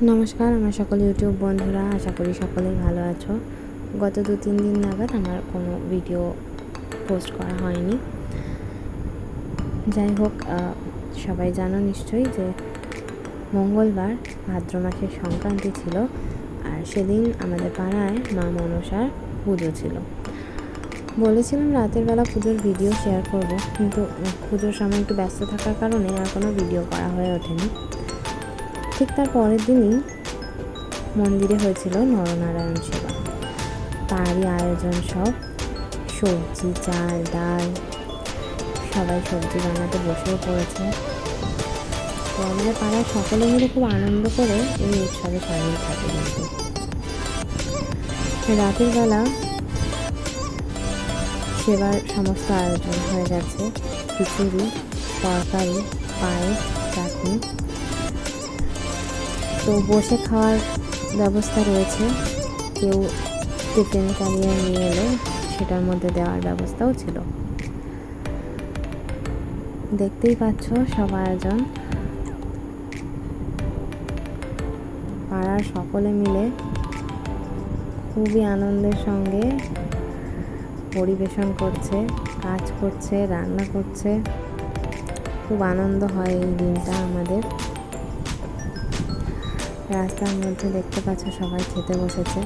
নমস্কার আমার সকল ইউটিউব বন্ধুরা, আশা করি সকলেই ভালো আছো। গত 2-3 দিন নাগাদ আমার কোনো ভিডিও পোস্ট করা হয়নি। যাই হোক, সবাই জানো নিশ্চয়ই যে মঙ্গলবার ভাদ্র মাসের সংক্রান্তি ছিল, আর সেদিন আমাদের পাড়ায় মা মনসার পুজো ছিল। বলেছিলাম রাতের বেলা পুজোর ভিডিও শেয়ার করব, কিন্তু পুজোর সময় একটু ব্যস্ত থাকার কারণে আর কোনো ভিডিও করা হয়ে ওঠেনি। ঠিক তার পরের দিনই মন্দিরে হয়েছিল নরনারায়ণ সেবা। তারই আয়োজন সব সবজি, চাল, ডাল, সবাই সবজি বানাতে বসেও পড়েছে। তো আমাদের পাড়ায় সকলে মিলে খুব আনন্দ করে এই উৎসবে সামিল থাকে। কিন্তু রাতের বেলা সেবার সমস্ত আয়োজন হয়ে গেছে, খিচুড়ি, তরকারি, পায়েস, চাটনি। তো বসে খাওয়ার ব্যবস্থা রয়েছে, কেউ টিফিন ক্যারিয়ার নিয়ে এলে সেটার মধ্যে দেওয়ার ব্যবস্থাও ছিল। দেখতেই পাচ্ছ সব আয়োজন। পাড়ার সকলে মিলে খুবই আনন্দের সঙ্গে পরিবেশন করছে, কাজ করছে, রান্না করছে। খুব আনন্দ হয় এই দিনটা আমাদের। রাস্তার মধ্যে দেখতে পাচ্ছ সবাই খেতে বসেছে।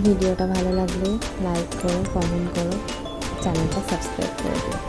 ভিডিওটা ভালো লাগলে লাইক করো, কমেন্ট করো, চ্যানেলটা সাবস্ক্রাইব করে দিও।